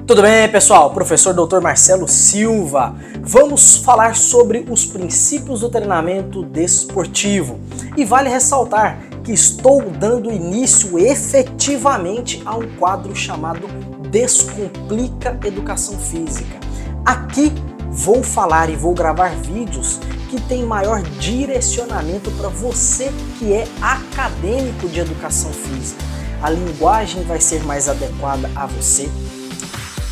Tudo bem, pessoal? Professor Dr. Marcelo Silva. Vamos falar sobre os princípios do treinamento desportivo. E vale ressaltar que estou dando início efetivamente a um quadro chamado Descomplica Educação Física. Aqui vou falar e vou gravar vídeos que têm maior direcionamento para você que é acadêmico de educação física. A linguagem vai ser mais adequada a você.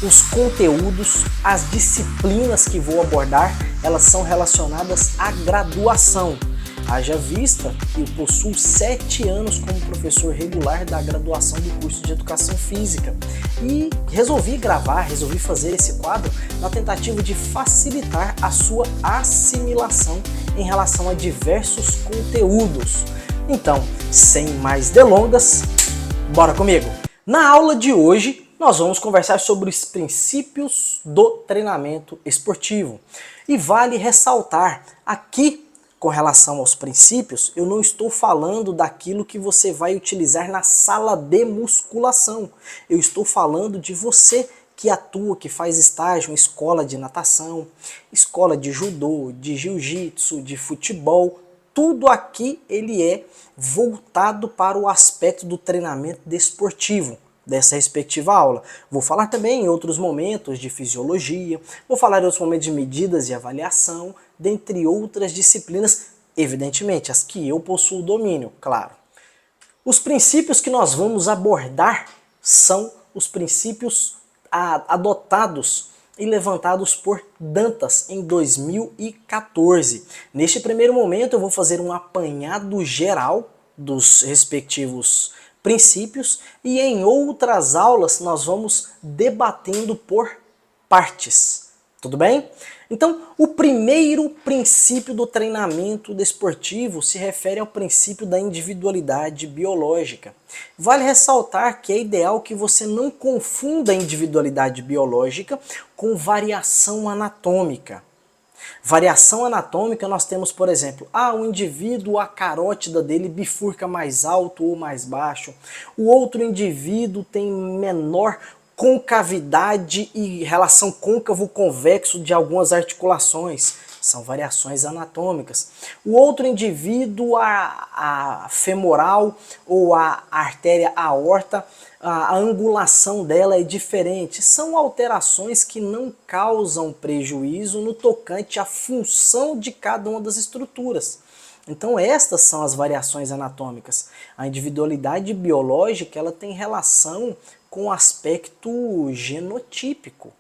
Os conteúdos, as disciplinas que vou abordar, elas são relacionadas à graduação. Haja vista que eu possuo 7 anos como professor regular da graduação do curso de Educação Física. E resolvi fazer esse quadro na tentativa de facilitar a sua assimilação em relação a diversos conteúdos. Então, sem mais delongas, bora comigo! Na aula de hoje, nós vamos conversar sobre os princípios do treinamento esportivo. E vale ressaltar aqui, com relação aos princípios, eu não estou falando daquilo que você vai utilizar na sala de musculação. Eu estou falando de você que atua, que faz estágio em escola de natação, escola de judô, de jiu-jitsu, de futebol. Tudo aqui ele é voltado para o aspecto do treinamento desportivo dessa respectiva aula. Vou falar também em outros momentos de fisiologia, vou falar em outros momentos de medidas e avaliação, dentre outras disciplinas, evidentemente, as que eu possuo domínio, claro. Os princípios que nós vamos abordar são os princípios adotados e levantados por Dantas em 2014. Neste primeiro momento eu vou fazer um apanhado geral dos respectivos princípios e em outras aulas nós vamos debatendo por partes. Tudo bem? Então, o primeiro princípio do treinamento desportivo se refere ao princípio da individualidade biológica. Vale ressaltar que é ideal que você não confunda a individualidade biológica com variação anatômica. Variação anatômica nós temos, por exemplo, um indivíduo, a carótida dele bifurca mais alto ou mais baixo, o outro indivíduo tem menor concavidade e relação côncavo-convexo de algumas articulações, são variações anatômicas. O outro indivíduo, a femoral ou a artéria aorta, a angulação dela é diferente. São alterações que não causam prejuízo no tocante à função de cada uma das estruturas. Então estas são as variações anatômicas. A individualidade biológica ela tem relação com o aspecto genotípico.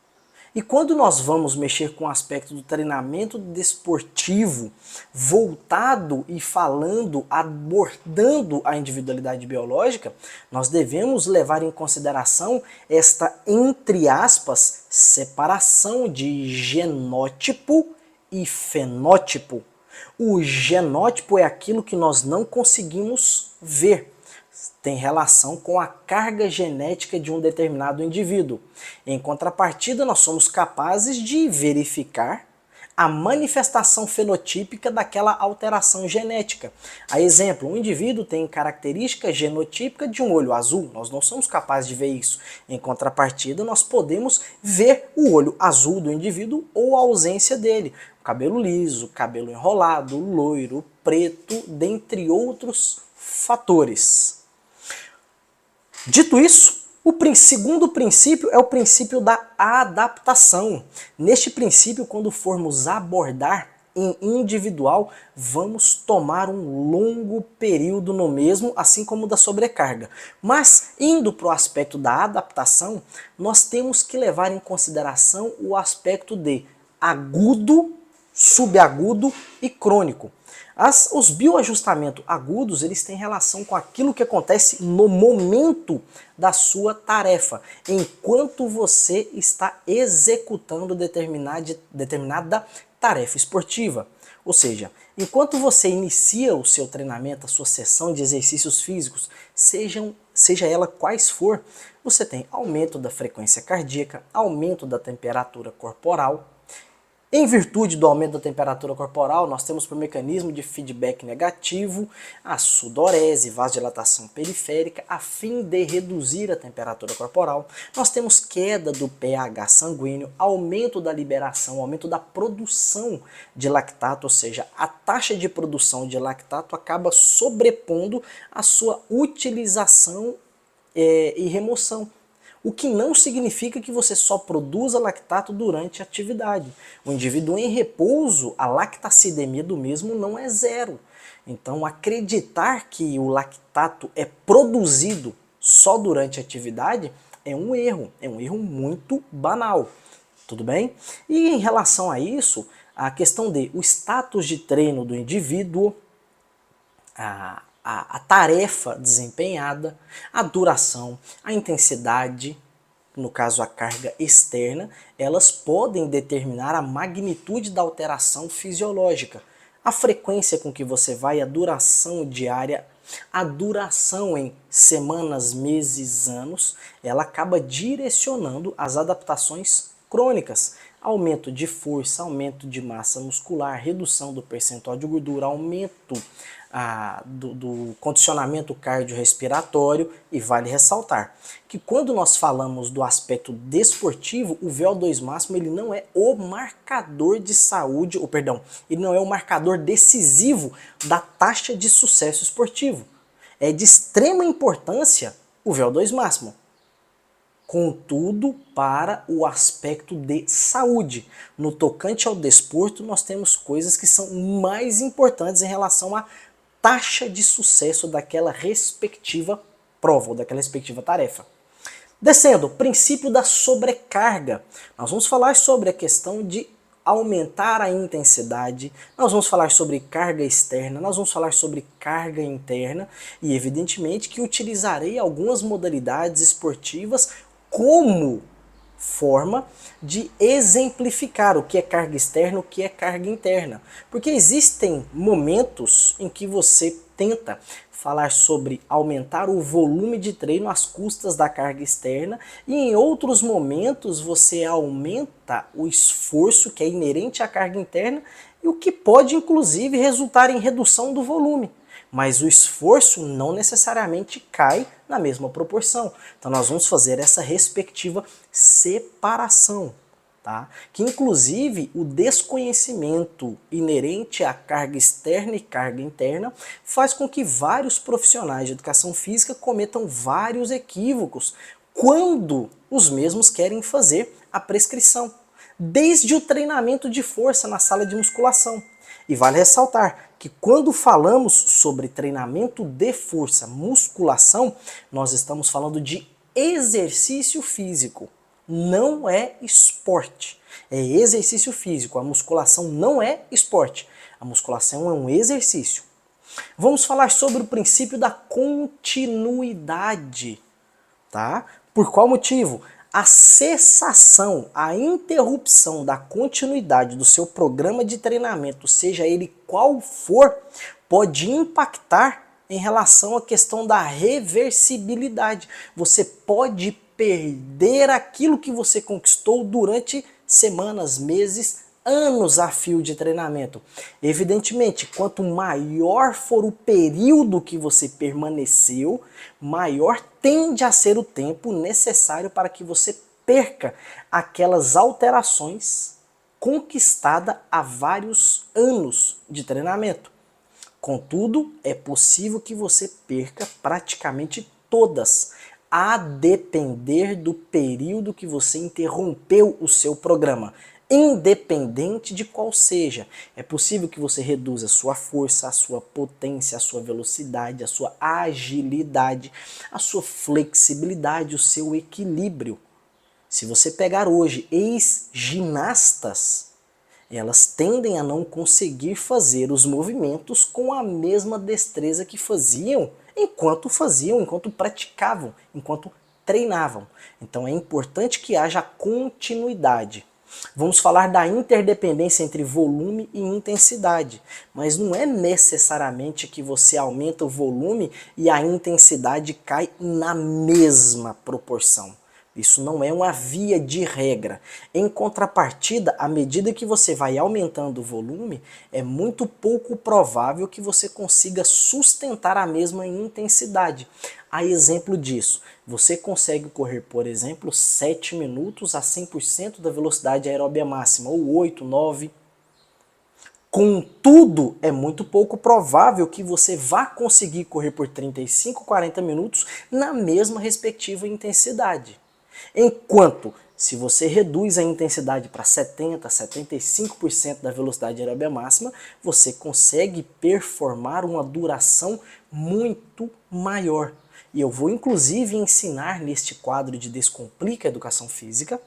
E quando nós vamos mexer com o aspecto do treinamento desportivo, voltado e falando, abordando a individualidade biológica, nós devemos levar em consideração esta, entre aspas, separação de genótipo e fenótipo. O genótipo é aquilo que nós não conseguimos ver. Tem relação com a carga genética de um determinado indivíduo. Em contrapartida, nós somos capazes de verificar a manifestação fenotípica daquela alteração genética. A exemplo, um indivíduo tem característica genotípica de um olho azul. Nós não somos capazes de ver isso. Em contrapartida, nós podemos ver o olho azul do indivíduo ou a ausência dele. Cabelo liso, cabelo enrolado, loiro, preto, dentre outros fatores. Dito isso, o segundo princípio é o princípio da adaptação. Neste princípio, quando formos abordar em individual, vamos tomar um longo período no mesmo, assim como o da sobrecarga. Mas, indo para o aspecto da adaptação, nós temos que levar em consideração o aspecto de agudo, subagudo e crônico. Os bioajustamentos agudos, eles têm relação com aquilo que acontece no momento da sua tarefa, enquanto você está executando determinada tarefa esportiva. Ou seja, enquanto você inicia o seu treinamento, a sua sessão de exercícios físicos, seja ela quais for, você tem aumento da frequência cardíaca, aumento da temperatura corporal, Em virtude do aumento da temperatura corporal, nós temos por mecanismo de feedback negativo a sudorese, vasodilatação periférica, a fim de reduzir a temperatura corporal. Nós temos queda do pH sanguíneo, aumento da liberação, aumento da produção de lactato, ou seja, a taxa de produção de lactato acaba sobrepondo a sua utilização e remoção. O que não significa que você só produza lactato durante a atividade. O indivíduo em repouso, a lactacidemia do mesmo não é zero. Então, acreditar que o lactato é produzido só durante a atividade é um erro muito banal. Tudo bem? E em relação a isso, a questão de o status de treino do indivíduo, a tarefa desempenhada, a duração, a intensidade, no caso a carga externa, elas podem determinar a magnitude da alteração fisiológica, a frequência com que você vai, a duração diária, a duração em semanas, meses, anos, ela acaba direcionando as adaptações crônicas. Aumento de força, aumento de massa muscular, redução do percentual de gordura, aumento do condicionamento cardiorrespiratório, e vale ressaltar que quando nós falamos do aspecto desportivo, o VO2 máximo ele não é o marcador de saúde, ou perdão, ele não é o marcador decisivo da taxa de sucesso esportivo. É de extrema importância o VO2 máximo. Contudo, para o aspecto de saúde. No tocante ao desporto, nós temos coisas que são mais importantes em relação à taxa de sucesso daquela respectiva prova ou daquela respectiva tarefa. Descendo, princípio da sobrecarga. Nós vamos falar sobre a questão de aumentar a intensidade, nós vamos falar sobre carga externa, nós vamos falar sobre carga interna e evidentemente que utilizarei algumas modalidades esportivas como forma de exemplificar o que é carga externa, o que é carga interna. Porque existem momentos em que você tenta falar sobre aumentar o volume de treino às custas da carga externa e em outros momentos você aumenta o esforço que é inerente à carga interna e o que pode inclusive resultar em redução do volume. Mas o esforço não necessariamente cai na mesma proporção. Então nós vamos fazer essa respectiva separação, tá? Que inclusive o desconhecimento inerente à carga externa e carga interna faz com que vários profissionais de educação física cometam vários equívocos quando os mesmos querem fazer a prescrição. Desde o treinamento de força na sala de musculação. E vale ressaltar que quando falamos sobre treinamento de força, musculação, nós estamos falando de exercício físico, não é esporte. É exercício físico, a musculação não é esporte, a musculação é um exercício. Vamos falar sobre o princípio da continuidade, tá? Por qual motivo? A cessação, a interrupção da continuidade do seu programa de treinamento, seja ele qual for, pode impactar em relação à questão da reversibilidade. Você pode perder aquilo que você conquistou durante semanas, meses, anos a fio de treinamento. Evidentemente, quanto maior for o período que você permaneceu, maior tende a ser o tempo necessário para que você perca aquelas alterações conquistadas há vários anos de treinamento. Contudo, é possível que você perca praticamente todas, a depender do período que você interrompeu o seu programa. Independente de qual seja, é possível que você reduza a sua força, a sua potência, a sua velocidade, a sua agilidade, a sua flexibilidade, o seu equilíbrio. Se você pegar hoje ex-ginastas, elas tendem a não conseguir fazer os movimentos com a mesma destreza que faziam, enquanto praticavam, enquanto treinavam. Então é importante que haja continuidade. Vamos falar da interdependência entre volume e intensidade, mas não é necessariamente que você aumenta o volume e a intensidade cai na mesma proporção. Isso não é uma via de regra. Em contrapartida, à medida que você vai aumentando o volume, é muito pouco provável que você consiga sustentar a mesma intensidade. A exemplo disso, você consegue correr, por exemplo, 7 minutos a 100% da velocidade aeróbia máxima, ou 8, 9. Contudo, é muito pouco provável que você vá conseguir correr por 35, 40 minutos na mesma respectiva intensidade. Enquanto, se você reduz a intensidade para 70, 75% da velocidade aeróbia máxima, você consegue performar uma duração muito maior. E eu vou inclusive ensinar neste quadro de Descomplica a Educação Física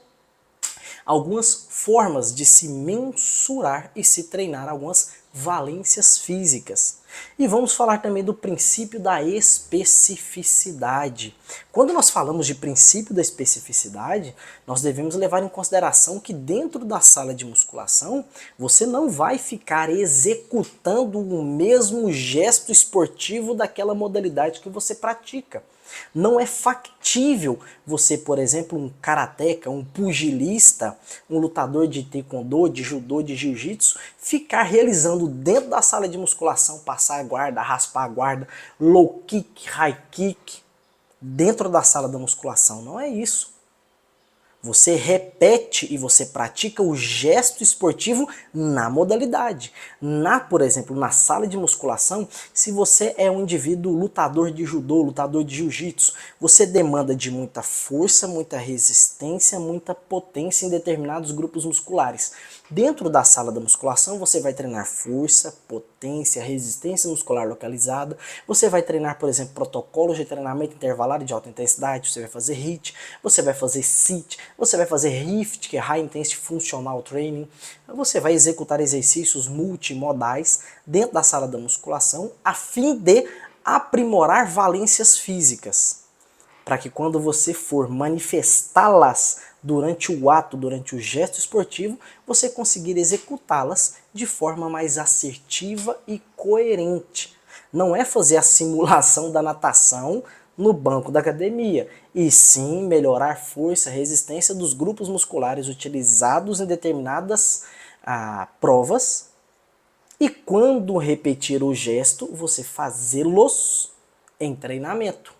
algumas formas de se mensurar e se treinar algumas valências físicas. E vamos falar também do princípio da especificidade. Quando nós falamos de princípio da especificidade, nós devemos levar em consideração que dentro da sala de musculação, você não vai ficar executando o mesmo gesto esportivo daquela modalidade que você pratica. Não é factível você, por exemplo, um karateca, um pugilista, um lutador de taekwondo, de judô, de jiu-jitsu, ficar realizando dentro da sala de musculação, passar a guarda, raspar a guarda, low kick, high kick, dentro da sala da musculação. Não é isso. Você repete e você pratica o gesto esportivo na modalidade. Por exemplo, na sala de musculação, se você é um indivíduo lutador de judô, lutador de jiu-jitsu, você demanda de muita força, muita resistência, muita potência em determinados grupos musculares. Dentro da sala da musculação, você vai treinar força, potência, resistência muscular localizada. Você vai treinar, por exemplo, protocolos de treinamento intervalado de alta intensidade. Você vai fazer HIIT, você vai fazer SIT, você vai fazer RIFT, que é High Intensity Functional Training. Você vai executar exercícios multimodais dentro da sala da musculação a fim de aprimorar valências físicas, para que quando você for manifestá-las durante o ato, durante o gesto esportivo, você conseguir executá-las de forma mais assertiva e coerente. Não é fazer a simulação da natação no banco da academia, e sim melhorar força e resistência dos grupos musculares utilizados em determinadas provas, e quando repetir o gesto, você fazê-los em treinamento.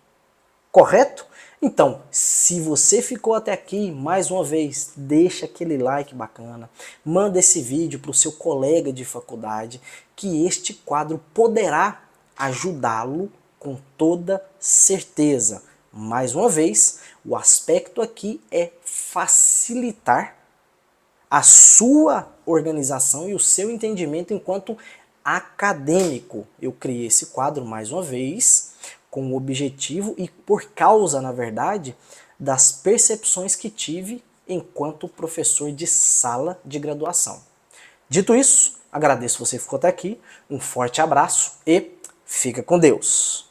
Correto? Então, se você ficou até aqui, mais uma vez, deixa aquele like bacana, manda esse vídeo para o seu colega de faculdade, que este quadro poderá ajudá-lo com toda certeza. Mais uma vez, o aspecto aqui é facilitar a sua organização e o seu entendimento enquanto acadêmico. Eu criei esse quadro, mais uma vez, com o objetivo e por causa, na verdade, das percepções que tive enquanto professor de sala de graduação. Dito isso, agradeço você que ficou até aqui, um forte abraço e fica com Deus!